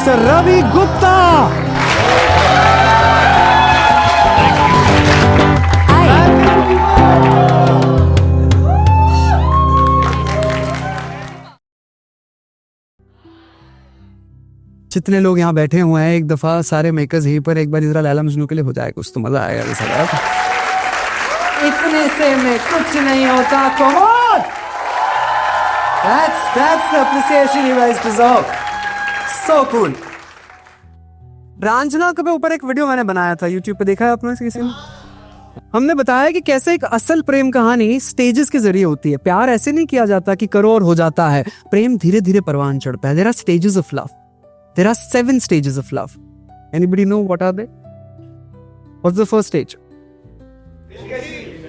Mister Ravi Gupta. जितने लोग यहाँ बैठे हुए हैं, एक दफा सारे मेकर्स यहीं पर एक बार जरा लैला मजनू के लिए हो जाए कुछ तो मजा आएगा। इतने से में कुछ नहीं होता। Come on! That's the appreciation you guys deserve. So cool. Raanjhanaa के ऊपर एक वीडियो मैंने बनाया था, YouTube पे देखा है आपने किसी ने? हमने बताया कि कैसे एक असल प्रेम कहानी स्टेजेस के जरिए होती है। प्यार ऐसे नहीं किया जाता कि करो और हो जाता है। प्रेम धीरे धीरे परवान चढ़ता है। There are stages of love. There are 7 stages of love. Anybody know what are they? What's the first stage?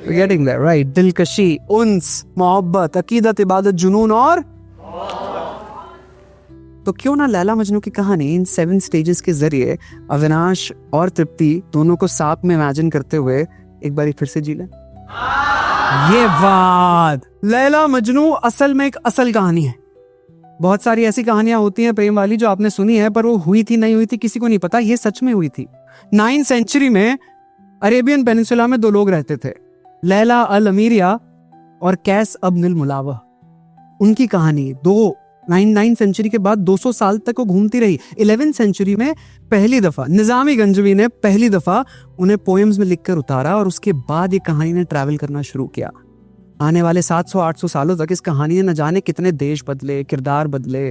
We're getting there, right? दिलकशी, उन्स, मोहब्बत, अकीदत, इबादत, जुनून और तो क्यों ना लैला मजनू की कहानी इन 7 स्टेजेस के जरिए अविनाश और तृप्ति दोनों को साथ में इमेजिन करते हुए एक बार फिर से जी लें। ये बात लैला मजनू असल में एक असल कहानी है। बहुत सारी ऐसी कहानियां होती हैं प्रेम वाली जो आपने सुनी है, पर वो हुई थी नहीं हुई थी किसी को नहीं पता। ये सच में हुई थी। 9th सेंचुरी में अरेबियन पेनिनसुला में 2 लोग रहते थे, लैला अल अमीरिया और कैस अब्न अल मुलावा। उनकी कहानी 9th सेंचुरी के बाद 200 साल तक वो घूमती रही। 11th सेंचुरी में पहली दफा निजामी गंजवी ने पहली दफा उन्हें पोएम्स में लिखकर उतारा और उसके बाद ये कहानी ने ट्रैवल करना शुरू किया। आने वाले 700-800 सालों तक इस कहानी ने न जाने कितने देश बदले, किरदार बदले,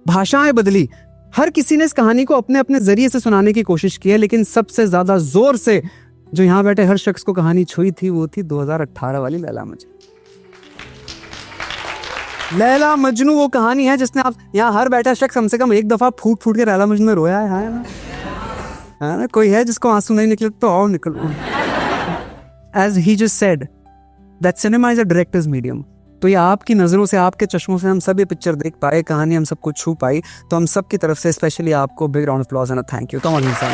भाषाएं बदली। हर किसी ने इस कहानी को अपने अपने जरिए से सुनाने की कोशिश की है, लेकिन सबसे ज्यादा जोर से जो यहाँ बैठे हर शख्स को कहानी छुई थी वो थी 2018 वाली लैला मजनू। लैला मजनू वो कहानी है जिसने आप यहाँ हर बैठा शख्स कम से कम एक दफा फूट फूट के लैला मजनू में रोया है ना? कोई है जिसको आंसू नहीं निकले तो और निकलो। As he just said, that cinema is a director's medium. तो ये आपकी नजरों से, आपके चश्मों से हम सब ये पिक्चर देख पाए, कहानी हम सबको छू पाई, तो हम सब की तरफ से स्पेशली आपको big round of applause and thank you. Come on इंसान,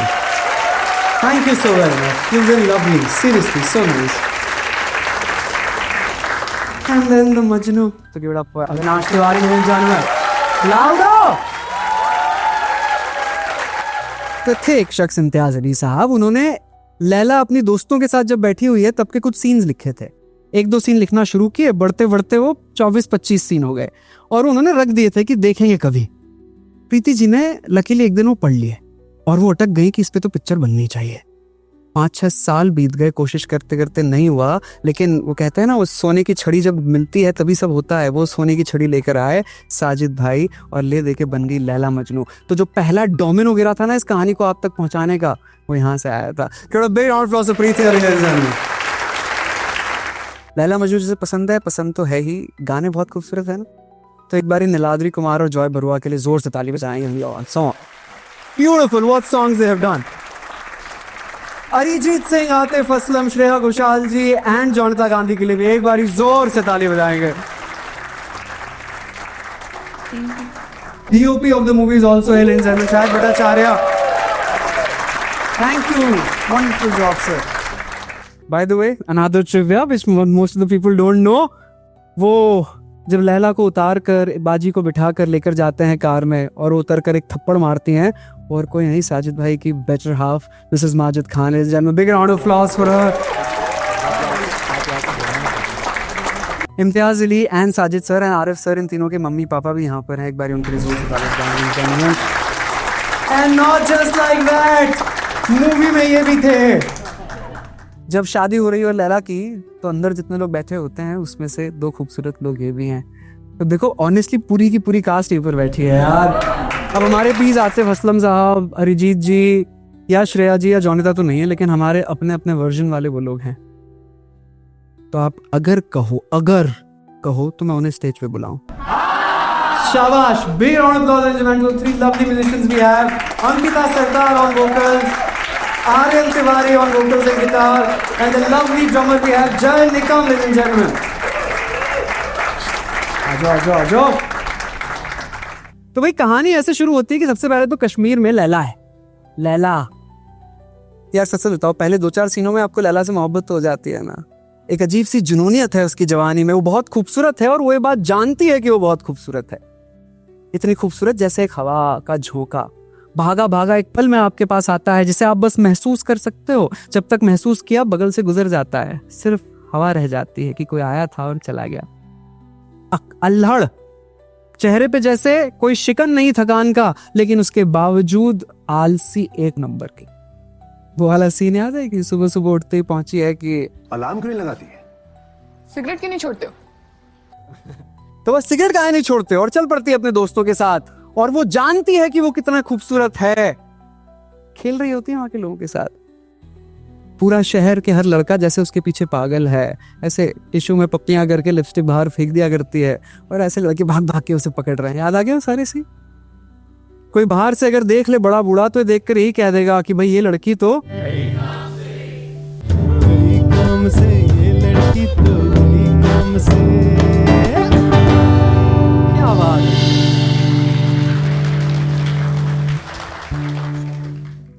thank you so very much, you very lovely, seriously so nice. And then the Majnu, तो give it up for Avinash Tiwari मेरे जानवर। लाउडो। तो थे एक शख्स इम्तियाज अली साहब, उन्होंने लैला अपनी दोस्तों के साथ जब बैठी हुई है तब के कुछ सीन्स लिखे थे। 1-2 सीन लिखना शुरू किए, बढ़ते बढ़ते वो 24-25 सीन हो गए और उन्होंने रख दिए थे कि देखेंगे कभी। प्रीति जी ने लकीली एक दिन वो पढ़ लिए और वो अटक गई कि इस पे तो पिक्चर बननी चाहिए। 5-6 साल बीत गए, कोशिश करते करते नहीं हुआ, लेकिन वो कहते हैं ना, वो सोने की छड़ी जब मिलती है तभी सब होता है। वो सोने की छड़ी लेकर आए साजिद भाई और ले दे के बन गई लैला मजनू। तो जो पहला डोमिनो गिरा था ना इस कहानी को आप तक पहुंचाने का, वो यहाँ से आया था। लैला मजनू जिसे पसंद है, पसंद तो है ही, गाने बहुत खूबसूरत है ना, तो एक बारी नीलाद्री कुमार और जॉय बरुआ के लिए जोर से ताली बजाएंगे। Beautiful, what songs they have done. Arijit Singh, Atif Aslam, Shreya Ghoshal ji and Jonita Gandhi के लिए भी एक बारी जोर से ताली बजाएंगे। DOP of the movie is also Helen Shahid Bhattacharya. Thank you, wonderful job sir. By the way, another trivia which most of the people don't know, वो जब लैला को उतार कर बाजी को बिठा कर लेकर जाते हैं कार में और वो उतर कर एक थप्पड़ मारती हैं, और कोई नहीं, साजिद भाई की better half missus Majid Khan. Is जन्म big round of applause for her. Imtiaz Ali and Sajid sir and Arif sir, इन तीनों के मम्मी पापा भी यहाँ पर हैं, एक बार उनके लिए जोर से ताली बजाएंगे। And not just like that, movie में ये भी थे। जब शादी हो रही है लैला की, तो अंदर जितने लोग बैठे होते हैं उसमें से 2 खूबसूरत लोग ये भी हैं। तो देखो ऑनेस्टली पूरी की पूरी कास्ट यहीं पर बैठी है यार। अब हमारे प्लीज आतिफ असलम साहब, अरिजीत जी या श्रेया जी या जोनिता तो नहीं है, लेकिन हमारे अपने अपने वर्जन वाले वो लोग हैं। तो आप अगर कहो तो मैं उन्हें स्टेज पे बुलाऊं। शाबाश, big round of applause and enjoyment to 3 lovely musicians we have. Ankita Sardar on vocals, Aryan Tiwari on vocals and guitar, and the lovely drummer we have, Jai Nikam, ladies and gentlemen. आजो। तो भाई कहानी ऐसे शुरू होती है कि सबसे पहले तो कश्मीर में लैला है। लैला यार सच बताओ, पहले 2-4 सीनों में आपको लैला से मोहब्बत तो हो जाती है ना। एक अजीब सी जुनूनियत है उसकी जवानी में, वो बहुत खूबसूरत है और वो ये बात जानती है कि वो बहुत खूबसूरत है। इतनी खूबसूरत जैसे एक हवा का झोंका, भागा भागा एक पल में आपके पास आता है जिसे आप बस महसूस कर सकते हो। जब तक महसूस किया बगल से गुजर जाता है, सिर्फ हवा रह जाती है कि कोई आया था और चला गया। अल्हड़ चेहरे पे जैसे कोई शिकन नहीं थकान का, लेकिन उसके बावजूद आलसी एक नंबर की। वो वाला सीन याद है कि सुबह सुबह उठते ही पहुंची है कि अलार्म क्यों नहीं लगाती है? सिगरेट क्यों नहीं छोड़ते हो? तो बस सिगरेट काहे नहीं छोड़ते और चल पड़ती है अपने दोस्तों के साथ। और वो जानती है कि वो कितना खूबसूरत है, खेल रही होती है वहां के लोगों के साथ। पूरा शहर के हर लड़का जैसे उसके पीछे पागल है, ऐसे टिश्यू में पप्पियां करके लिपस्टिक बाहर फेंक दिया करती है और ऐसे लड़के भाग भाग के उसे पकड़ रहे हैं। याद आ गया सारे सी। कोई बाहर से अगर देख ले बड़ा बूढ़ा तो देखकर यही कह देगा कि भाई ये लड़की तो काम से, ये लड़की तो काम से। क्या बात।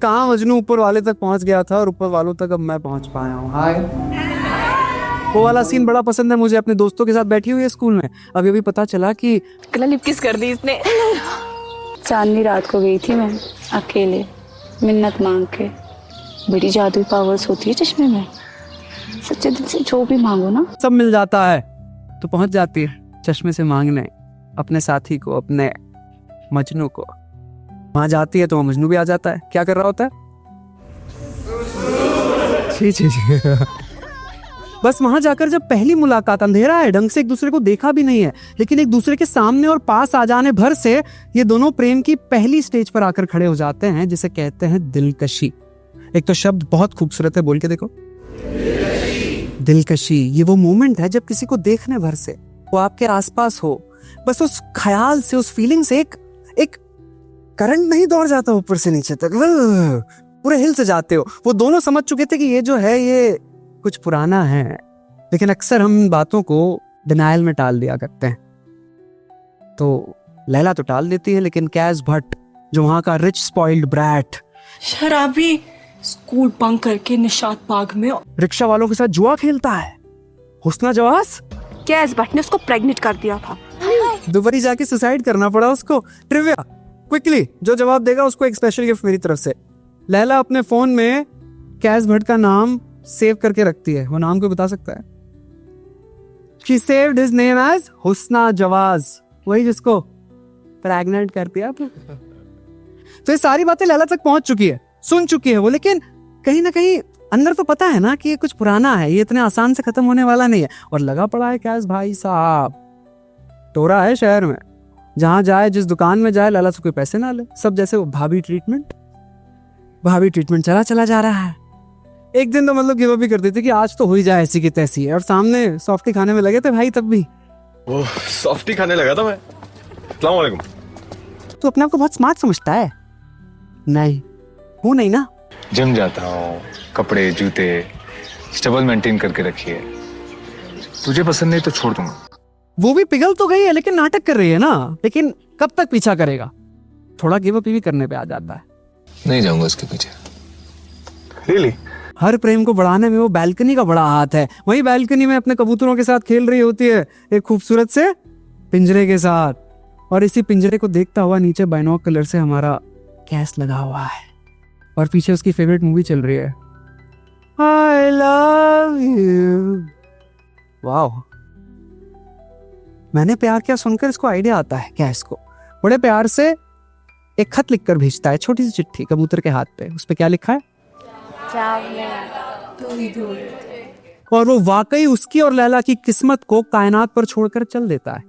कहाँ मजनू ऊपर वाले तक पहुंच गया था और ऊपर वालों तक अब मैं पहुंच पाया हूँ। हाय। वो वाला सीन बड़ा पसंद है मुझे। अपने दोस्तों के साथ बैठी हुई है स्कूल में, अभी अभी पता चला कि गला लिप किस कर दी इसने। चांदनी रात को गई थी मैं अकेले, मिन्नत मांग के। बड़ी जादुई पावर्स होती है चश्मे में, सच्चे दिल से जो भी मांगो ना सब मिल जाता है। तो पहुंच जाती है चश्मे से मांगने अपने साथी को, अपने मजनू को। वहां जाती है तो वहां मजनू भी आ जाता है। क्या कर रहा होता है? छी छी छी। बस वहां जाकर जब पहली मुलाकात, अंधेरा है, ढंग से एक दूसरे को देखा भी नहीं है, लेकिन एक दूसरे के सामने और पास आ जाने भर से ये दोनों प्रेम की पहली स्टेज पर आकर खड़े हो जाते हैं, जिसे कहते हैं दिलकशी। एक तो शब्द बहुत खूबसूरत है, बोल के देखो, दिलकशी। ये वो मोमेंट है जब किसी को देखने भर से वो आपके आसपास हो, बस उस ख्याल से, उस फीलिंग से एक करंट नहीं दौड़ जाता ऊपर से नीचे तक, पूरे हिल से जाते हो। वो दोनों समझ चुके थे कि ये जो है ये कुछ पुराना है, लेकिन अक्सर हम बातों को डिनायल में टाल दिया करते हैं। तो लैला तो टाल देती है, लेकिन कैस भट्ट जो वहां का रिच स्पॉइल्ड ब्रैट, शराबी, स्कूल बंक करके निशात बाग में रिक्शा वालों के साथ जुआ खेलता है, हुस्ना जवास, कैस भट्ट ने उसको प्रेग्नेंट कर दिया था। दोबारी जाके सुसाइड करना पड़ा उसको। ट्रिविया क्विकली, जो जवाब देगा उसको एक स्पेशल गिफ्ट मेरी तरफ से। लैला अपने फोन में कैस भट्ट का नाम सेव करके रखती है। वो नाम को बता सकता है? She saved his name as हुस्ना जवाज, वही जिसको प्रेग्नेंट कर दिया था। तो ये सारी बातें लैला तक पहुंच चुकी है, सुन चुकी है वो, लेकिन कहीं ना कहीं अंदर तो पता है ना कि ये कुछ पुराना है, ये इतने आसान से खत्म होने वाला नहीं है। और लगा पड़ा है कैस भाई साहब, टोरा है शहर में, जहां जाए, जिस दुकान में जाए, लाला से कोई पैसे ना ले। सब जैसे वो भाभी ट्रीटमेंट चला जा रहा है। एक दिन तो मतलब गिव अप भी कर देते कि आज तो हो ही जाए, ऐसी की तैसी है। और सामने सॉफ्टी खाने में लगे थे भाई तब भी। ओह, सॉफ्टी खाने लगा था मैं। अस्सलाम वालेकुम। तू अपने आप को बहुत स्मार्ट समझता है? नहीं हूं नहीं ना। जिम जाता हूँ, कपड़े जूते स्टेबल मेंटेन करके रखिए। तुझे पसंद नहीं तो छोड़ दूंगा। वो भी पिघल तो गई है, लेकिन नाटक कर रही है ना। लेकिन कब तक पीछा करेगा? थोड़ा गिव अप भी करने पे आ जाता है। नहीं जाऊंगा उसके पीछे। रियली? हर प्रेम को बढ़ाने में वो बैल्कनी का बड़ा हाथ है। वही बैल्कनी में अपने कबूतरों के साथ खेल रही होती है, एक खूबसूरत से पिंजरे के साथ। और इसी पिंजरे को देखता हुआ नीचे बाइनोकुलर से हमारा कैस लगा हुआ है, और पीछे उसकी फेवरेट मूवी चल रही है, I love you। वाह, मैंने प्यार किया सुनकर इसको आइडिया आता है कैस को। बड़े प्यार से एक खत लिखकर भेजता है, छोटी सी चिट्ठी कबूतर के हाथ पे। उस पे क्या लिखा है? और वो वाकई उसकी और लैला की किस्मत को कायनात पर छोड़कर चल देता है।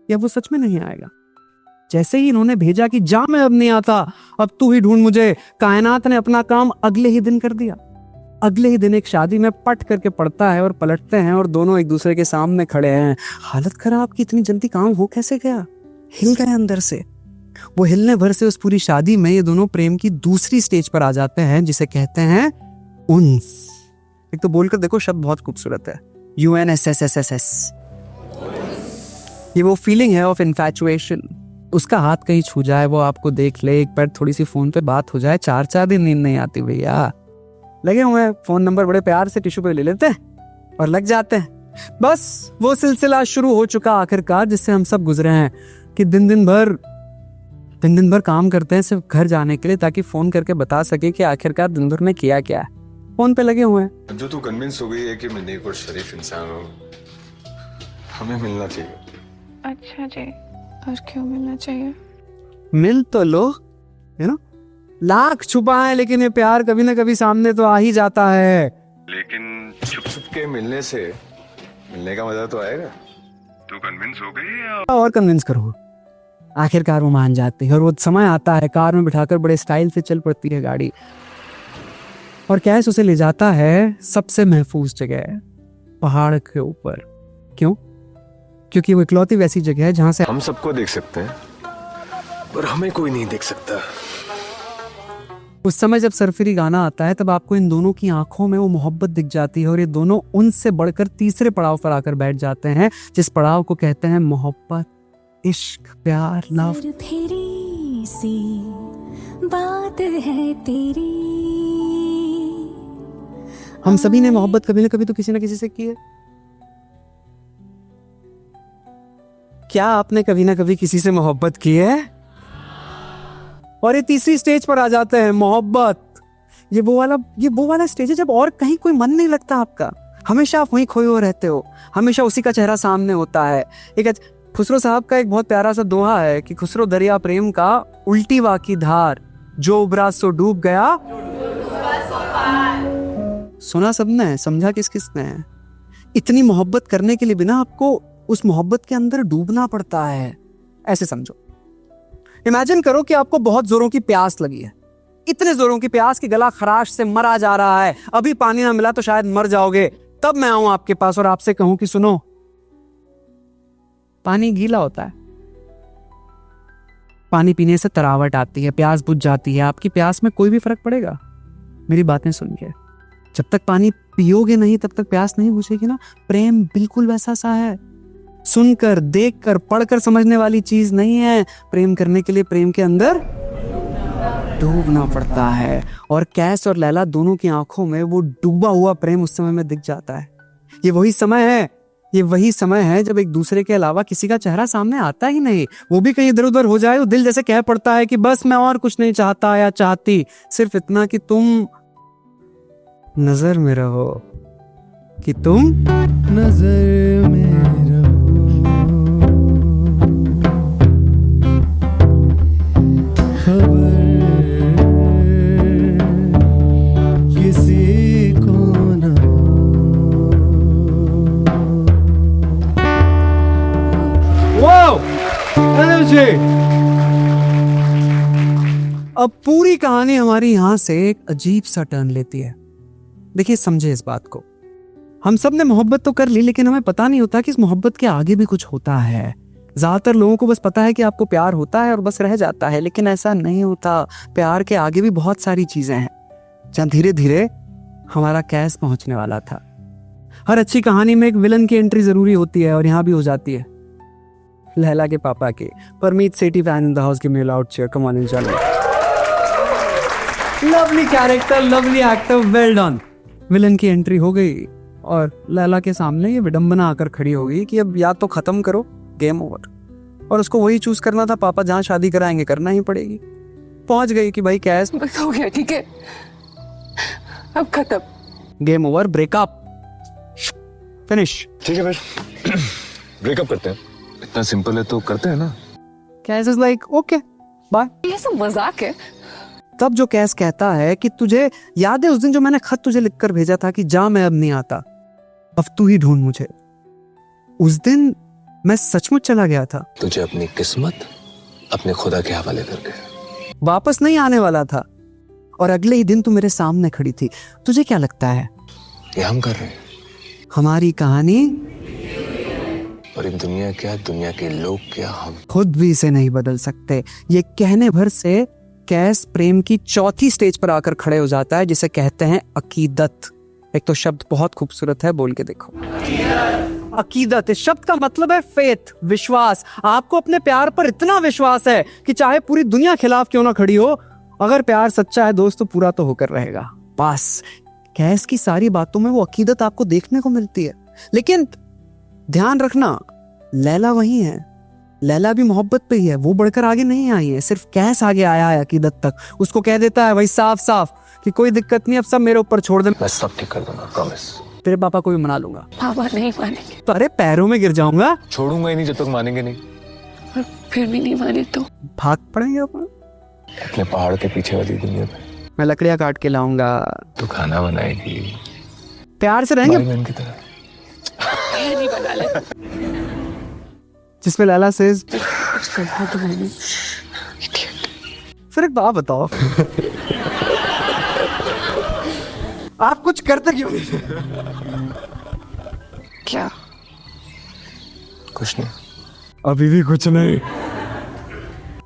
या वो सच में नहीं आएगा? जैसे ही इन्होंने भेजा कि जा मैं अब नहीं आता, अब तू ही ढूंढ मुझे, कायनात ने अपना काम अगले ही दिन कर दिया। अगले ही दिन एक शादी में पट करके पड़ता है और पलटते हैं, और दोनों एक दूसरे के सामने खड़े हैं। हालत खराब की इतनी जल्दी काम हो कैसे गया? हिल गए अंदर से। वो हिलने भर से उस पूरी शादी में ये दोनों प्रेम की दूसरी स्टेज पर आ जाते हैं, जिसे कहते हैं उन्स। एक तो बोलकर देखो, शब्द बहुत खूबसूरत है, UNSSSS। ये वो फीलिंग है ऑफ इन्फैचुएशन। उसका हाथ कहीं छू जाए, वो आपको देख ले, एक बार थोड़ी सी फोन पे बात हो जाए, 4-4 दिन नींद नहीं आती भैया। लगे हुए हैं, फोन नंबर बड़े प्यार से टिश्यू पे ले लेते हैं और लग जाते हैं। बस वो सिलसिला शुरू हो चुका आखिरकार, जिससे हम सब गुजरे हैं कि दिन दिन भर दिन दिन भर काम करते हैं सिर्फ घर जाने के लिए, ताकि फोन करके बता सके कि आखिरकार दिन भर में किया क्या है। फोन पे लगे हुए हैं। जो तू कन्विंस हो गई है कि मैं नेक और शरीफ इंसान हूँ, हमें मिलना चाहिए। अच्छा जी, और क्यों मिलना चाहिए? मिल तो लो, यू नो, लाख छुपाए लेकिन ये प्यार कभी ना कभी सामने तो आ ही जाता है। लेकिन छुप छुप के मिलने से मिलने का मजा तो आएगा। तू कन्विंस हो गई या और कन्विंस करो, आखिरकार वो मान जाती है। और वो समय आता है, कार में बिठाकर बड़े स्टाइल से चल पड़ती है गाड़ी, और कैश उसे ले जाता है सबसे महफूज जगह, पहाड़ के ऊपर। क्यों? क्योंकि वो इकलौती वैसी जगह है जहां से हम सबको देख सकते हैं पर हमें कोई नहीं देख सकता। उस समय जब सरफिरी गाना आता है तब आपको इन दोनों की आंखों में वो मोहब्बत दिख जाती है, और ये दोनों उनसे बढ़कर तीसरे पड़ाव पर आकर बैठ जाते हैं, जिस पड़ाव को कहते हैं मोहब्बत, इश्क, प्यार, लव। फिरी सी बात है तेरी। हम सभी ने मोहब्बत कभी ना कभी तो किसी ना किसी से की है। क्या आपने कभी ना कभी किसी से मोहब्बत की है? और ये तीसरी स्टेज पर आ जाते हैं, मोहब्बत। ये वो वाला स्टेज है जब और कहीं कोई मन नहीं लगता आपका, हमेशा आप वहीं खोए हुए रहते हो, हमेशा उसी का चेहरा सामने होता है। एक खुसरो साहब का एक बहुत प्यारा सा दोहा है कि खुसरो दरिया प्रेम का उल्टी वाकी धार, जो उबरा सो डूब गया। सुना सबने, समझा किस किस ने? इतनी मोहब्बत करने के लिए बिना आपको उस मोहब्बत के अंदर डूबना पड़ता है। ऐसे समझो, इमेजिन करो कि आपको बहुत जोरों की प्यास लगी है, इतने जोरों की प्यास कि गला खराश से मरा जा रहा है, अभी पानी ना मिला तो शायद मर जाओगे। तब मैं आऊं आपके पास और आपसे कहूं कि सुनो, पानी गीला होता है, पानी पीने से तरावट आती है, प्यास बुझ जाती है। आपकी प्यास में कोई भी फर्क पड़ेगा? मेरी बातें सुनिए, जब तक पानी पियोगे नहीं तब तक प्यास नहीं बुझेगी ना। प्रेम बिल्कुल वैसा सा है, सुनकर, देखकर, पढ़कर समझने वाली चीज नहीं है। प्रेम करने के लिए प्रेम के अंदर डूबना पड़ता है, और कैस और लैला दोनों की आंखों में वो डूबा हुआ प्रेम उस समय में दिख जाता है। ये वही समय है जब एक दूसरे के अलावा किसी का चेहरा सामने आता ही नहीं। वो भी कहीं इधर उधर हो जाए तो दिल जैसे कह पड़ता है कि बस मैं और कुछ नहीं चाहता या चाहती, सिर्फ इतना कि तुम नजर में रहो, कि तुम नजर में रहो। खबर किसी को ना वाओ, एनर्जी। अब पूरी कहानी हमारी यहां से एक अजीब सा टर्न लेती है। देखिए, समझे इस बात को, हम सब ने मोहब्बत तो कर ली, लेकिन हमें पता नहीं होता कि इस मोहब्बत के आगे भी कुछ होता है। ज्यादातर लोगों को बस पता है कि आपको प्यार होता है और बस रह जाता है, लेकिन ऐसा नहीं होता। प्यार के आगे भी बहुत सारी चीजें हैं, जहां धीरे धीरे हमारा कैस पहुंचने वाला था। हर अच्छी कहानी में एक विलन की एंट्री जरूरी होती है, और यहां भी हो जाती है। लैला के पापा के Parmeet Sethi fan in the house, give me a loud cheer, come on enjoy. Lovely character, lovely actor, well done. Villain की एंट्री हो गई और लैला के सामने ये विडंबना आकर खड़ी हो गई कि अब या तो खत्म करो, गेम ओवर। और उसको वही चूज करना था, पापा जहां शादी कराएंगे करना ही पड़ेगी। पहुंच गई कि भाई कैस, बस हो गया, ठीक है, अब खत्म, गेम ओवर, ब्रेकअप, फिनिश। ठीक है फिर ब्रेकअप करते हैं। इतना सिंपल है तो करते हैं ना। कैस इज लाइक ओके बाय। ये सब मजाक है। तब जो कैस कहता है कि तुझे याद है उस दिन जो मैंने खत तुझे लिखकर भेजा था कि जा, मैं अब नहीं आता, अब तू ही ढूंढ मुझे। उस दिन मैं सचमुच चला गया था, तुझे अपनी किस्मत अपने खुदा के हवाले करके वापस नहीं आने वाला था, और अगले ही दिन तू मेरे सामने खड़ी थी। तुझे क्या लगता है ये हम कर रहे हैं? हमारी कहानी, और इन दुनिया क्या, दुनिया के लोग क्या, हम खुद भी इसे नहीं बदल सकते। ये कहने भर से कैस प्रेम की चौथी स्टेज पर आकर खड़े हो जाता है, जिसे कहते हैं अकीदत। एक तो शब्द बहुत खूबसूरत है, बोल के देखो, अकीदत। इस शब्द का मतलब है फेथ, विश्वास। आपको अपने प्यार पर इतना विश्वास है कि चाहे पूरी दुनिया खिलाफ क्यों ना खड़ी हो, अगर प्यार सच्चा है दोस्त तो पूरा तो होकर रहेगा। बस कैस की सारी बातों में वो अकीदत आपको देखने को मिलती है। लेकिन ध्यान रखना, लैला वही है लैला भी मोहब्बत पे ही है, वो बढ़कर आगे नहीं आई है, सिर्फ कैस आगे आया है अकीदत तक। उसको कह देता है भाई साफ साफ कि कोई दिक्कत नहीं, अब सब मेरे ऊपर छोड़ दे, मैं सब ठीक कर दूंगा, प्रॉमिस। तेरे पापा को भी मना लूंगा। पापा नहीं मानेंगे। तो अरे पैरों में गिर जाऊंगा। छोड़ूंगा ही नहीं जब तक मानेंगे नहीं। और फिर भी नहीं माने तो भाग पड़ेंगे अपन। अपने पहाड़ के पीछे वाली दुनिया में मैं लकड़ियां काट के लाऊंगा, तू खाना बनाएगी, प्यार से रहेंगे, भाई बहन की तरह। नहीं बना ले। जिसमें लैला से कहा तो मैंने। फिर एक बात बताओ आप कुछ करते क्यों नहीं? क्या? कुछ नहीं। अभी भी कुछ नहीं।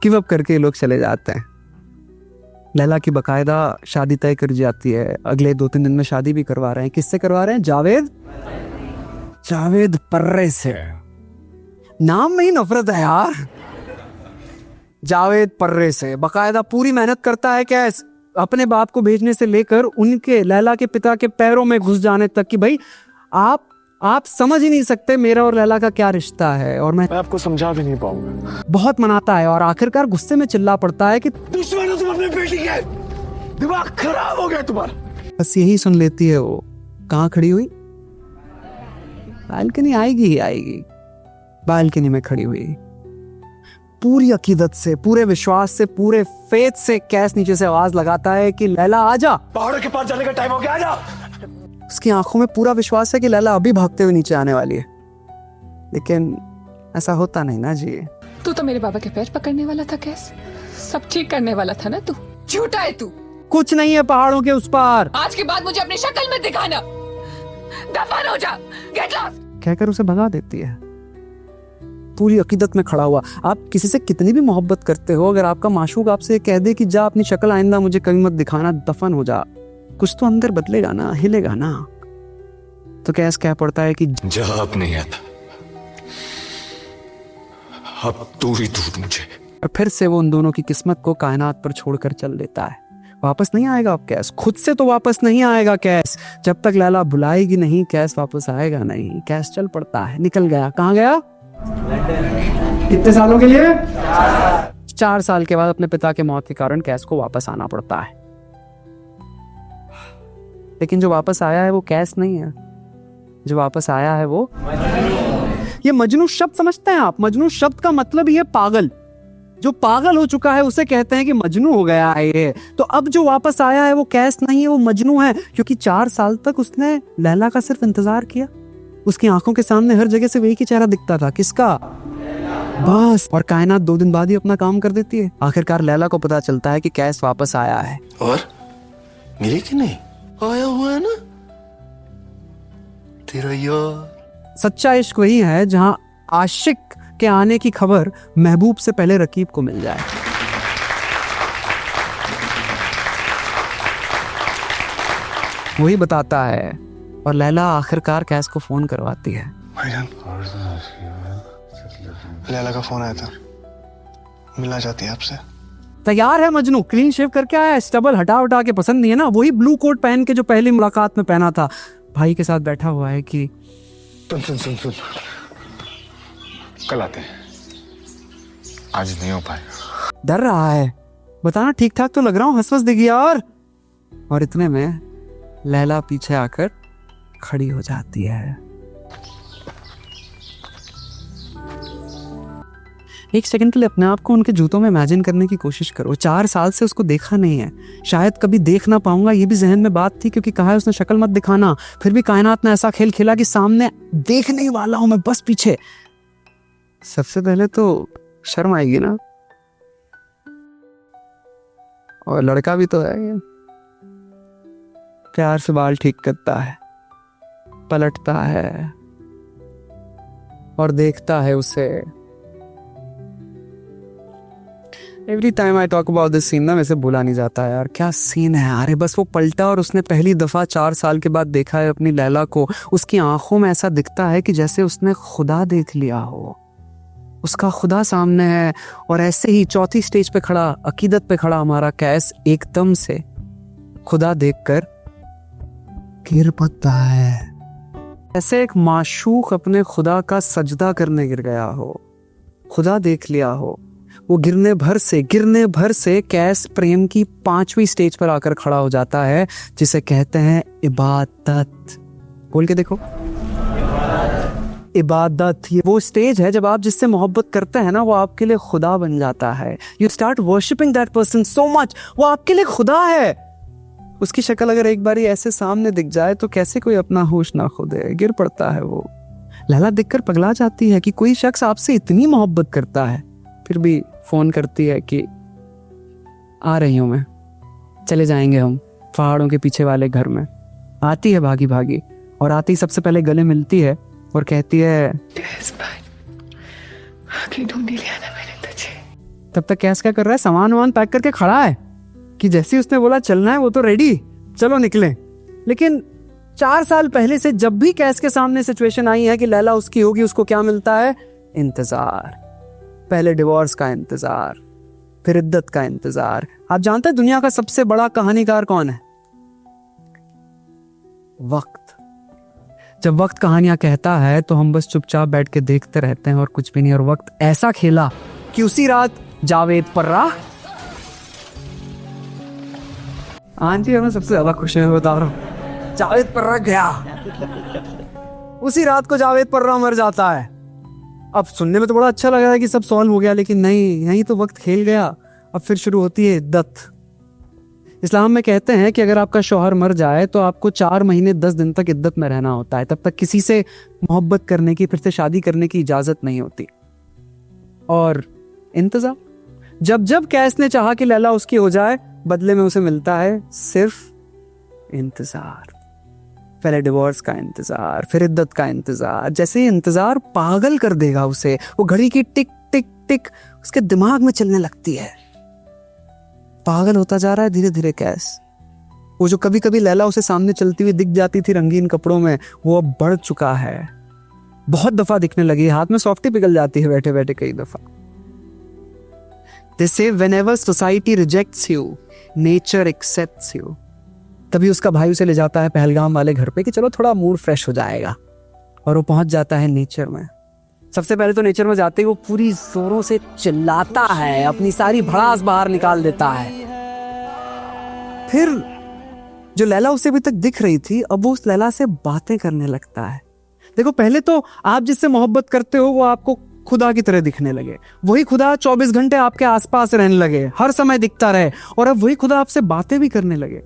गिव अप करके लोग चले जाते हैं। लैला की बकायदा शादी तय कर जाती है, अगले 2-3 दिन में शादी भी करवा रहे हैं। किससे करवा रहे हैं? जावेद पर्रे से। नाम में ही नफरत है यार। जावेद पर्रे से बकायदा पूरी मेहनत करता है कैस, अपने बाप को भेजने से लेकर उनके लैला के पिता के पैरों में घुस जाने तक कि भाई आप समझ ही नहीं सकते मेरा और लैला का क्या रिश्ता है, और मैं आपको समझा भी नहीं पाऊंगा। बहुत मनाता है और आखिरकार गुस्से में चिल्ला पड़ता है कि दुश्मन हो तुम अपने बेटी के, दिमाग खराब हो गया तुम्हारा। बस यही सुन लेती है वो। कहाँ खड़ी हुई? बालकनी आएगी ही आएगी। बालकनी में खड़ी हुई, पूरी अकीदत से, पूरे विश्वास से, पूरे फेथ से कैस नीचे से आवाज लगाता है कि लैला आजा, पहाड़ों के पास जाने का टाइम हो गया, आजा। उसकी आंखों में पूरा विश्वास है कि लैला अभी भागते हुए नीचे आने वाली है, लेकिन ऐसा होता नहीं ना जी। तू तो मेरे बाबा के पैर पकड़ने वाला था कैस, सब ठीक करने वाला था ना तू। झूठा है तू। कुछ नहीं है पहाड़ों के उस पार। आज के बाद मुझे अपनी शक्ल में दिखाना। दफन हो जा, गेट लॉस्ट कहकर उसे भगा देती है। पूरी अकीदत में खड़ा हुआ। आप किसी से कितनी भी मोहब्बत करते हो, अगर आपका माशूक आपसे कह दे कि जा अपनी शक्ल आइंदा मुझे कभी मत दिखाना, दफन हो जा, कुछ तो अंदर बदलेगा ना, हिलेगा ना। तो कैस कह पड़ता है कि जा अब नहीं आता, अब तू ही ढूंढ मुझे। और फिर से वो उन दोनों की किस्मत को कायनात पर छोड़कर चल देता है। वापस नहीं आएगा अब कैस, खुद से तो वापस नहीं आएगा कैस। जब तक लैला बुलाएगी नहीं, कैस वापस आएगा नहीं। कैस चल पड़ता है, निकल गया। कहाँ गया? कितने सालों के लिए? 4 साल के बाद अपने पिता के मौत के कारण कैस को वापस आना पड़ता है। लेकिन जो वापस आया है वो कैस नहीं है, जो वापस आया है वो ये मजनू शब्द समझते हैं आप? मजनू शब्द का मतलब ही है पागल। जो पागल हो चुका है उसे कहते हैं कि मजनू हो गया है ये। तो अब जो वापस आया है वो कैस नहीं है, वो मजनू है, क्योंकि 4 साल तक उसने लैला का सिर्फ इंतजार किया। उसकी आंखों के सामने हर जगह से वही की चेहरा दिखता था। किसका? बस। और कायनात 2 दिन बाद ही अपना काम कर देती है। आखिरकार लैला को पता चलता है कि कैस वापस आया है। और मिली कि नहीं? आया हुआ है ना तेरा यार। सच्चा इश्क वही है जहां आशिक के आने की खबर महबूब से पहले रकीब को मिल जाए। वही बताता है। और लैला आखिरकार कैस को फोन करवाती है। लैला का फोन आया था, मिलना चाहती है आपसे। तैयार है मजनू, क्लीन शेव करके आया है, स्टबल हटा के पसंद नहीं है ना, वही ब्लू कोट पहन के जो पहली मुलाकात में पहना था। भाई के साथ बैठा हुआ है कि सुन कल आते हैं, आज नहीं हो पाएगा। डर रहा है, बताना ठीक ठाक तो लग रहा हूँ, हंस देगी। और इतने में लैला पीछे आकर खड़ी हो जाती है। एक सेकंड के लिए अपने आप को उनके जूतों में इमेजिन करने की कोशिश करो। 4 साल से उसको देखा नहीं है, शायद कभी देख ना पाऊंगा, ये भी जहन में बात थी, क्योंकि कहा है उसने शक्ल मत दिखाना। फिर भी कायनात ने ऐसा खेल खेला कि सामने देखने ही वाला हूं मैं, बस पीछे। सबसे पहले तो शर्म आएगी ना, और लड़का भी तो है ये। प्यार से बाल ठीक करता है, पलटता है और देखता है उसे। Every time I talk about this scene ना, वैसे भूला नहीं जाता यार। क्या सीन है। अरे बस वो पलटा और उसने पहली दफा 4 साल के बाद देखा है अपनी लैला को। उसकी आंखों में ऐसा दिखता है कि जैसे उसने खुदा देख लिया हो। उसका खुदा सामने है। और ऐसे ही 4थी स्टेज पे खड़ा, अकीदत पे खड़ा हमारा कैस एकदम से खुदा देखकर गिर पड़ता है। ऐसे एक माशूक अपने खुदा का सजदा करने गिर गया हो। खुदा देख लिया हो। वो गिरने भर से कैस प्रेम की 5वीं स्टेज पर आकर खड़ा हो जाता है, जिसे कहते हैं इबादत। बोल के देखो, इबादत। ये वो स्टेज है जब आप जिससे मोहब्बत करते हैं ना, वो आपके लिए खुदा बन जाता है। You start worshipping that person so much, वो आपके लिए खुदा है। उसकी शक्ल अगर एक बारी ऐसे सामने दिख जाए तो कैसे कोई अपना होश ना खो दे, गिर पड़ता है वो। लैला देखकर पगला जाती है कि कोई शख्स आपसे इतनी मोहब्बत करता है, फिर भी फोन करती है कि आ रही हूं मैं, चले जाएंगे हम पहाड़ों के पीछे वाले घर में। आती है भागी भागी, और आती ही सबसे पहले गले मिलती है और कहती है ढूंढ लिया ना मैंने तुझे। तब तक कैस क्या कर रहा है, सामान वामान पैक करके खड़ा है कि जैसे उसने बोला चलना है वो तो रेडी, चलो निकले। लेकिन 4 साल पहले से जब भी कैस के सामने सिचुएशन आई है कि लैला उसकी होगी, उसको क्या मिलता है? इंतजार। पहले डिवोर्स का इंतजार, फिर इद्दत का इंतजार। आप जानते हैं दुनिया का सबसे बड़ा कहानीकार कौन है? वक्त। जब वक्त कहानियां कहता है तो हम बस चुपचाप बैठ के देखते रहते हैं और कुछ भी नहीं। और वक्त ऐसा खेला कि उसी रात जावेद पर्रा, आंटी हमें सबसे ज्यादा खुश है, बता रहा हूं, जावेद पर्रा गया। उसी रात को जावेद पर्रा मर जाता है। अब सुनने में तो बड़ा अच्छा लग रहा है कि सब सॉल्व हो गया, लेकिन नहीं, यही तो वक्त खेल गया। अब फिर शुरू होती है इद्दत। इस्लाम में कहते हैं कि अगर आपका शौहर मर जाए तो आपको 4 महीने 10 दिन तक इद्दत में रहना होता है। तब तक किसी से मोहब्बत करने की, फिर से शादी करने की इजाजत नहीं होती। और इंतजार, जब जब कैस ने चाहा कि लैला उसकी हो जाए, बदले में उसे मिलता है सिर्फ इंतजार। पहले डिवोर्स का इंतजार, फिर इद्दत का इंतजार। जैसे ही इंतजार पागल कर देगा उसे, वो घड़ी की टिक टिक टिक उसके दिमाग में चलने लगती है। पागल होता जा रहा है धीरे धीरे कैस। वो जो कभी कभी लैला उसे सामने चलती हुई दिख जाती थी रंगीन कपड़ों में, वो अब बढ़ चुका है। बहुत दफा दिखने लगी, हाथ में सॉफ्टी पिघल जाती है बैठे बैठे कई दफा। They say whenever society rejects you, nature accepts you। तभी उसका भाई उसे ले जाता है पहलगाम वाले घर पे कि चलो थोड़ा मूड फ्रेश हो जाएगा। और वो पहुंच जाता है नेचर में। सबसे पहले तो नेचर में जाते ही वो पूरी जोरों से चिल्लाता है, अपनी सारी भड़ास बाहर निकाल देता है। फिर जो लैला उसे अभी तक दिख रही थी, अब वो उस लैला से बातें करने लगता है। देखो, पहले तो आप जिससे मोहब्बत करते हो वो आपको खुदा की तरह दिखने लगे। वही खुदा 24 घंटे आपके आसपास रहने लगे, हर समय दिखता रहे। और अब वही खुदा आपसे बातें भी करने लगे।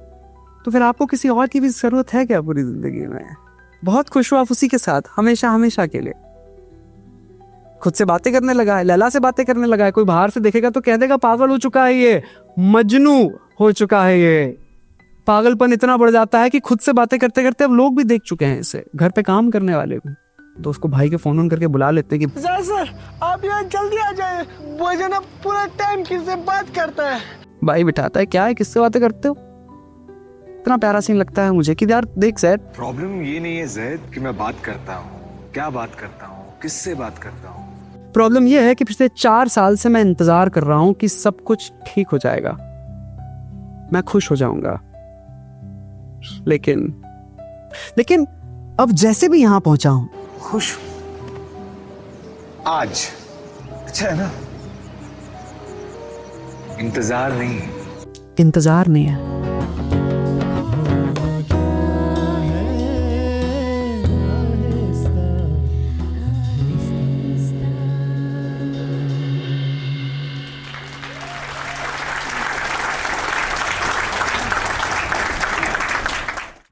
तो फिर आपको किसी और की भी जरूरत है क्या पूरी जिंदगी में? बहुत खुश हो आप उसी के साथ, हमेशा हमेशा के लिए। खुद से बातें करने लगा है, लैला से बातें करने लगा है। कोई बाहर से देखेगा तो कह देगा पागल हो चुका है ये, मजनू हो चुका है ये। पागलपन इतना बढ़ जाता है कि खुद से बातें करते करते अब लोग भी देख चुके हैं इसे, घर पे काम करने वाले भी। तो उसको भाई के फोन ऑन करके बुला लेते कि सर आप यहाँ जल्दी आ जाए, वो जो ना पूरा टाइम किससे बात करता है। भाई बिठाता है, क्या है, किससे बातें करते हो? इतना प्यारा सीन लगता है मुझे कि यार देख जैद, प्रॉब्लम ये नहीं है जैद कि मैं बात करता हूँ, क्या बात करता हूँ, किससे बात करता हूँ। प्रॉब्लम यह है कि पिछले 4 साल से मैं इंतजार कर रहा हूं कि सब कुछ ठीक हो जाएगा, मैं खुश हो जाऊंगा। लेकिन अब जैसे भी यहां पहुंचा हूं, खुश आज अच्छा है ना, इंतजार नहीं है।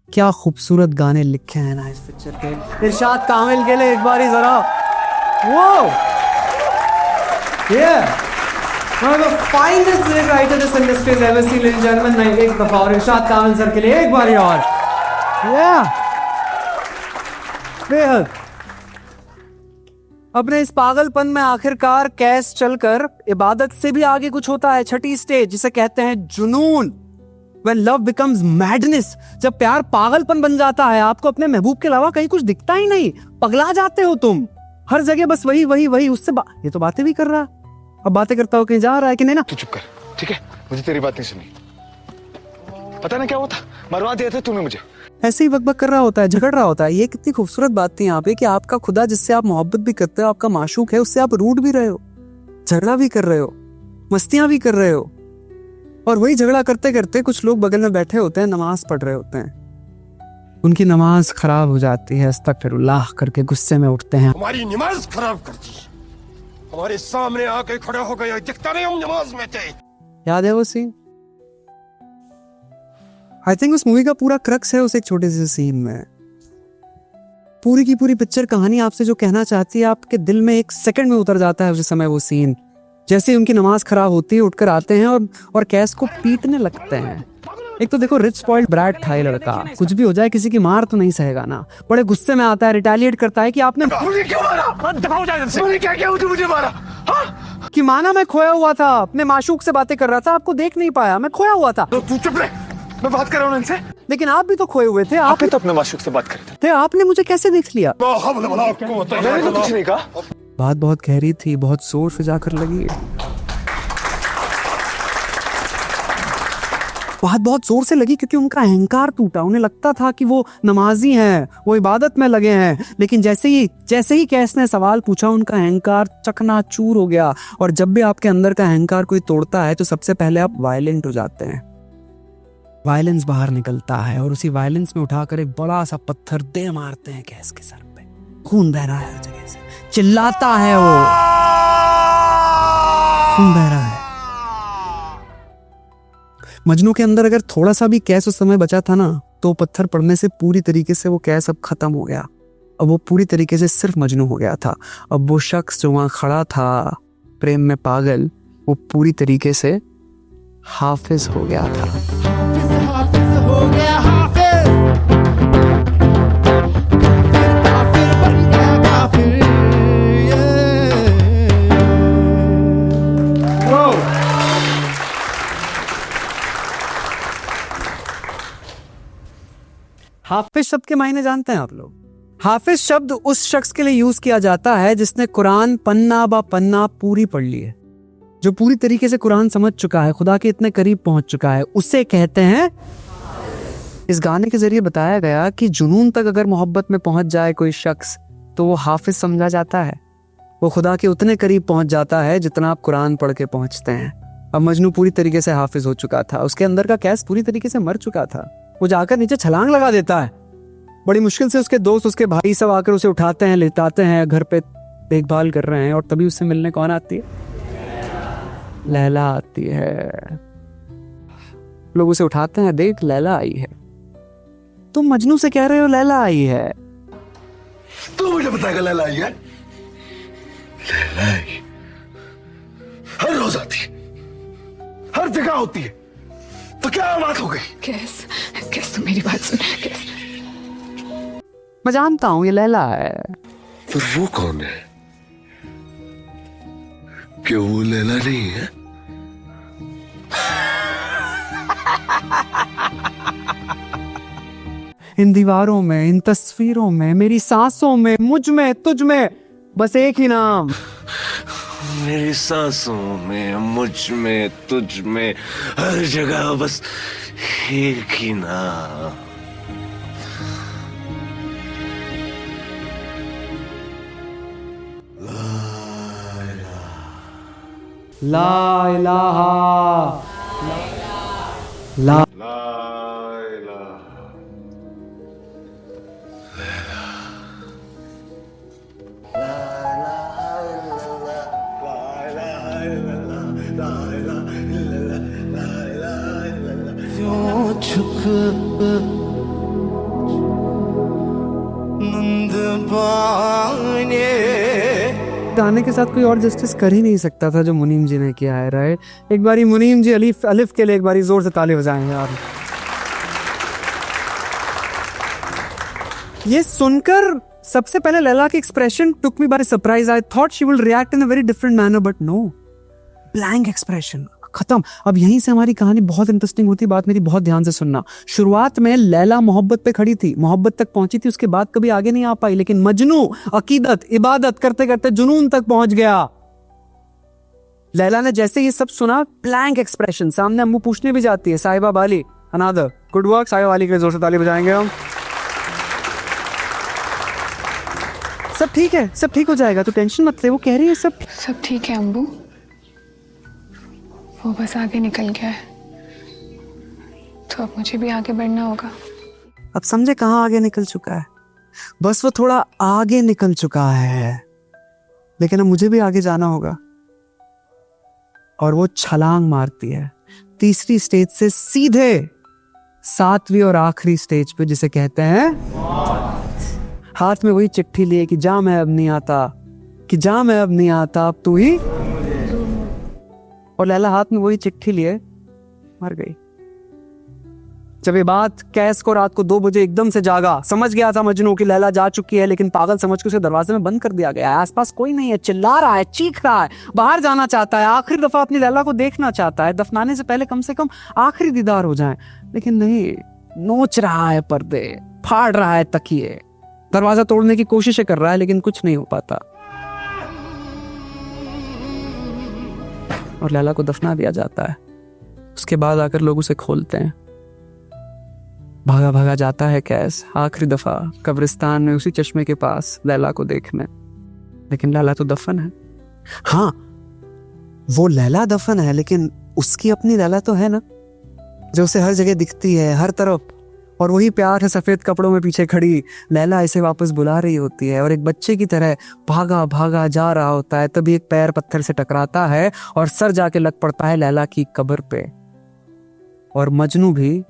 क्या खूबसूरत गाने लिखे हैं ना इस पिक्चर के। इरशाद कामिल के लिए एक बार ही जरा वो one of the finest lyric writer this industry has ever seen, ladies and gentlemen, मैं एक दफा और इरशाद कामिल सर के लिए एक बार ही और बेहद। अपने इस पागलपन में आखिरकार कैस चलकर इबादत से भी आगे कुछ होता है। 6ठी स्टेज जिसे कहते हैं जुनून, When love becomes madness, जब प्यार पागलपन बन जाता है, आपको अपने महबूब के अलावा कहीं कुछ दिखता ही नहीं, पगला जाते हो तुम। हर जगह बस वही उससे ये तो बातें भी कर रहा, अब बातें करता हो कहीं जा रहा है कि नहीं ना। तू चुप कर, ठीक है, मुझे तेरी बात नहीं सुनी। पता ना क्या होता, मरवा दिया था तूने मुझे। ऐसे ही बकबक कर रहा होता है, झगड़ रहा होता है। ये कितनी खूबसूरत बात थी यहाँ पे कि आपका खुदा जिससे आप मोहब्बत भी करते हो, आपका माशूक है, उससे आप रूठ भी रहे हो। झगड़ा भी कर रहे हो, मस्तियां भी कर रहे हो, और वही झगड़ा करते करते कुछ लोग बगल में बैठे होते हैं, नमाज पढ़ रहे होते हैं, उनकी नमाज खराब हो जाती है, अस्तगफिरुल्लाह करके गुस्से में उठते हैं। हमारी नमाज खराब कर दी, हमारे सामने आके खड़े हो गए, दिखता नहीं हम नमाज में थे। याद है वो सीन? आई थिंक उस मूवी का पूरा क्रक्स है उस एक छोटे से सीन में। पूरी की पूरी पिक्चर कहानी आपसे जो कहना चाहती है, आपके दिल में एक सेकंड में उतर जाता है उस समय वो सीन। जैसे ही उनकी नमाज खराब होती है, उठकर आते हैं और कैस को पीटने लगते हैं। एक तो देखो रिच स्पॉइल्ड ब्रैट था ये लड़का, कुछ भी हो जाए किसी की मार तो नहीं सहेगा ना। बड़े गुस्से में आता है, रिटेलिएट करता है कि आपने मुझे क्यों मारा? दबाओ जाए से। मुझे क्या किया मुझे मारा? हाँ? कि माना मैं खोया हुआ था, अपने माशूक से बातें कर रहा था, आपको देख नहीं पाया, मैं खोया हुआ था। तो तू चुप रह, मैं बात कर रहा हूँ उनसे। लेकिन आप भी तो खोए हुए थे, आप ही तो अपने माशूक से बात कर रहे थे, आपने मुझे कैसे देख लिया? मैंने तो कुछ नहीं कहा। बात बहुत गहरी थी, बहुत जोर से जाकर लगी। बात बहुत जोर से लगी क्योंकि उनका अहंकार टूटा। उन्हें लगता था कि वो नमाजी हैं, वो इबादत में लगे हैं, लेकिन जैसे ही कैस ने सवाल पूछा, उनका अहंकार चकनाचूर हो गया। और जब भी आपके अंदर का अहंकार कोई तोड़ता है तो सबसे पहले आप वायलेंट हो जाते हैं, वायलेंस बाहर निकलता है, और उसी वायलेंस में उठाकर एक बड़ा सा पत्थर दे मारते हैं कैस के सर पे। खून बह रहा है हर जगह से, चिल्लाता है वो, खून बह रहा है। मजनू के अंदर अगर थोड़ा सा भी कैस उस समय बचा था ना, तो पत्थर पड़ने से पूरी तरीके से वो कैस अब खत्म हो गया। अब वो पूरी तरीके से सिर्फ मजनू हो गया था। अब वो शख्स जो वहां खड़ा था प्रेम में पागल, वो पूरी तरीके से हाफिज हो गया था। हाफिज शब्द के मायने जानते हैं आप लोग? हाफिज शब्द उस शख्स के लिए यूज किया जाता है जिसने कुरान पन्ना बा पन्ना पूरी पढ़ ली है, जो पूरी तरीके से कुरान समझ चुका है, खुदा के इतने करीब पहुंच चुका है, उसे कहते हैं। इस गाने के जरिए बताया गया कि जुनून तक अगर मोहब्बत में पहुंच जाए कोई शख्स तो वो हाफिज समझा जाता है, वो खुदा के उतने करीब पहुंच जाता है जितना आप कुरान पढ़ के पहुंचते हैं। अब मजनू पूरी तरीके से हाफिज हो चुका था, उसके अंदर का कैस पूरी तरीके से मर चुका था। वो जाकर नीचे छलांग लगा देता है, बड़ी मुश्किल से उसके दोस्त, उसके भाई सब आकर उसे उठाते हैं, लेटाते हैं, घर पे देखभाल कर रहे हैं, और तभी उससे मिलने कौन आती है? लैला आती है। लोग उसे उठाते हैं, देख लैला आई है। तुम मजनू से कह रहे हो लैला आई है? तू मुझे बताएगा लैला आई है? लैला आई हर रोज आती है, हर जगह होती है, तो क्या बात हो गई? कैस तू मेरी बात सुन। कैस मैं जानता हूं ये लैला है। फिर वो कौन है? क्यों वो लैला नहीं है? इन दीवारों में, इन तस्वीरों में, मेरी सांसों में, मुझ में, तुझ में, बस एक ही नाम। मेरी सांसों में, मुझ में, तुझ में, हर जगह बस एक ही नाम। ला इलाहा ला गाने के साथ कोई और जस्टिस कर ही नहीं सकता था जो मुनीम जी ने किया है। राइट, एक बारी मुनीम जी अलिफ के लिए एक बारी जोर से ताली बजाएंगे यार। ये सुनकर सबसे पहले लैला की expression took me by surprise. I thought she will react in a very different manner, but no, blank expression, खत्म। अब यहीं से हमारी कहानी बहुत इंटरेस्टिंग होती है। बात मेरी बहुत ध्यान से सुनना। शुरुआत में लैला मोहब्बत पे खड़ी थी, मोहब्बत तक पहुंची थी, उसके बाद कभी आगे नहीं आ पाई, लेकिन मजनू अकीदत इबादत करते करते जुनून तक पहुंच गया। लैला ने जैसे ये सब सुना, ब्लैंक एक्सप्रेशन, सामने अम्मू पूछने भी जाती है, साहिबा बाली अनादर गुड वर्क। साहिबा बाली के जोर से ताली बजाएंगे हम। सब ठीक है, सब ठीक हो जाएगा, तो टेंशन मत ले। वो कह रही है सब ठीक है अम्बू, वो बस आगे निकल गया है, तो अब मुझे भी आगे बढ़ना होगा। अब समझे कहाँ आगे निकल चुका है? बस वो थोड़ा आगे निकल चुका है, लेकिन अब मुझे भी आगे जाना होगा। और वो छलांग मारती है तीसरी स्टेज से सीधे 7वीं और आखिरी स्टेज पे, जिसे कहते हैं हाथ में वही चिट्ठी लिए कि जा मैं अब नहीं आता, कि जा मैं अब नहीं आता, अब तू ही। और लैला हाथ में वही चिट्ठी लिए मर गई। जब ये बात कैस को रात को 2 बजे एकदम से जागा, समझ गया था मजनू कि लैला जा चुकी है, लेकिन पागल समझ के उसे दरवाजे में बंद कर दिया गया है। आसपास कोई नहीं है, चिल्ला रहा है, चीख रहा है, बाहर जाना चाहता है, आखिरी दफा अपनी लैला को देखना चाहता है, दफनाने से पहले कम से कम आखिरी दीदार हो जाए। लेकिन नहीं, नोच रहा है पर्दे, फाड़ रहा है तकिए, दरवाजा तोड़ने की कोशिशें कर रहा है, लेकिन कुछ नहीं हो पाता। और लैला को दफना दिया जाता है। उसके बाद आकर लोग उसे खोलते हैं। भागा भागा जाता है कैस आखिरी दफा कब्रिस्तान में उसी चश्मे के पास लैला को देखने, लेकिन लैला तो दफन है। हाँ, वो लैला दफन है, लेकिन उसकी अपनी लैला तो है ना, जो उसे हर जगह दिखती है, हर तरफ। और वही प्यार है, सफेद कपड़ों में पीछे खड़ी लैला इसे वापस बुला रही होती है, और एक बच्चे की तरह भागा भागा जा रहा होता है। तभी एक पैर पत्थर से टकराता है और सर जाके लग पड़ता है लैला की कब्र पे। और मजनू भी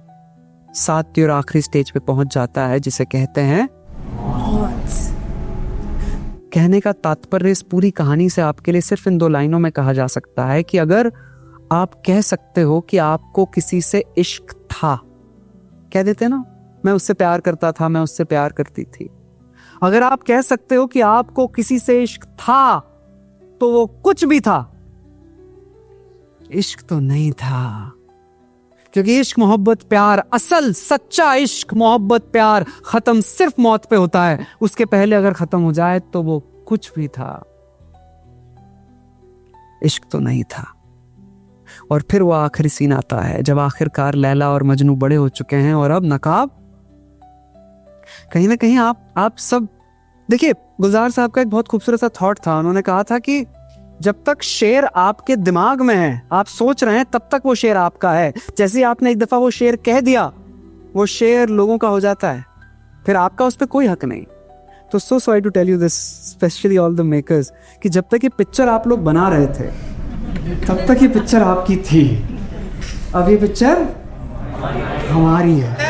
7वीं और आखिरी स्टेज पे पहुंच जाता है, जिसे कहते हैं कहने का तात्पर्य इस पूरी कहानी से आपके लिए सिर्फ इन 2 लाइनों में कहा जा सकता है कि अगर आप कह सकते हो कि आपको किसी से इश्क था, कह देते ना, मैं उससे प्यार करता था, मैं उससे प्यार करती थी। अगर आप कह सकते हो कि आपको किसी से इश्क था, तो वो कुछ भी था, इश्क तो नहीं था। क्योंकि इश्क, मोहब्बत, प्यार, असल सच्चा इश्क, मोहब्बत, प्यार खत्म सिर्फ मौत पे होता है। उसके पहले अगर खत्म हो जाए तो वो कुछ भी था, इश्क तो नहीं था। और फिर वो आखिरी सीन आता है जब आखिरकार लैला और मजनू बड़े हो चुके हैं, और अब नकाब कहीं ना कहीं आप सब देखिए, गुलजार साहब का एक बहुत खूबसूरत सा थॉट था। उन्होंने कहा था कि जब तक शेर आपके दिमाग में है, आप सोच रहे हैं, तब तक वो शेर आपका है। जैसे आपने एक दफा वो शेर कह दिया, वो शेर लोगों का हो जाता है, फिर आपका उस पर कोई हक नहीं। तो so sorry to tell you this, specially all the makers, कि जब तक ये पिक्चर आप लोग बना रहे थे, तब तक ये पिक्चर आपकी थी। अब ये पिक्चर हमारी है।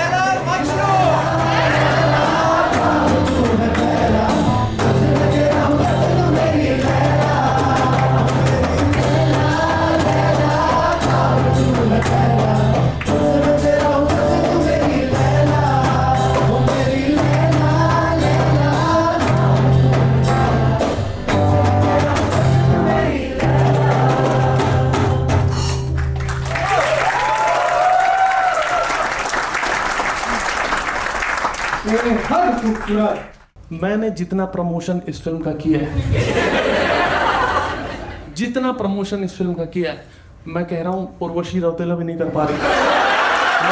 मैंने जितना प्रमोशन इस फिल्म का किया है, जितना प्रमोशन इस फिल्म का किया है, मैं कह रहा हूँ उर्वशी रौतेला भी नहीं कर पा रही। मैं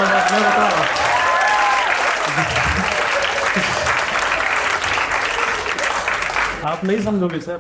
बता रहा हूँ, आप नहीं समझोगे सर।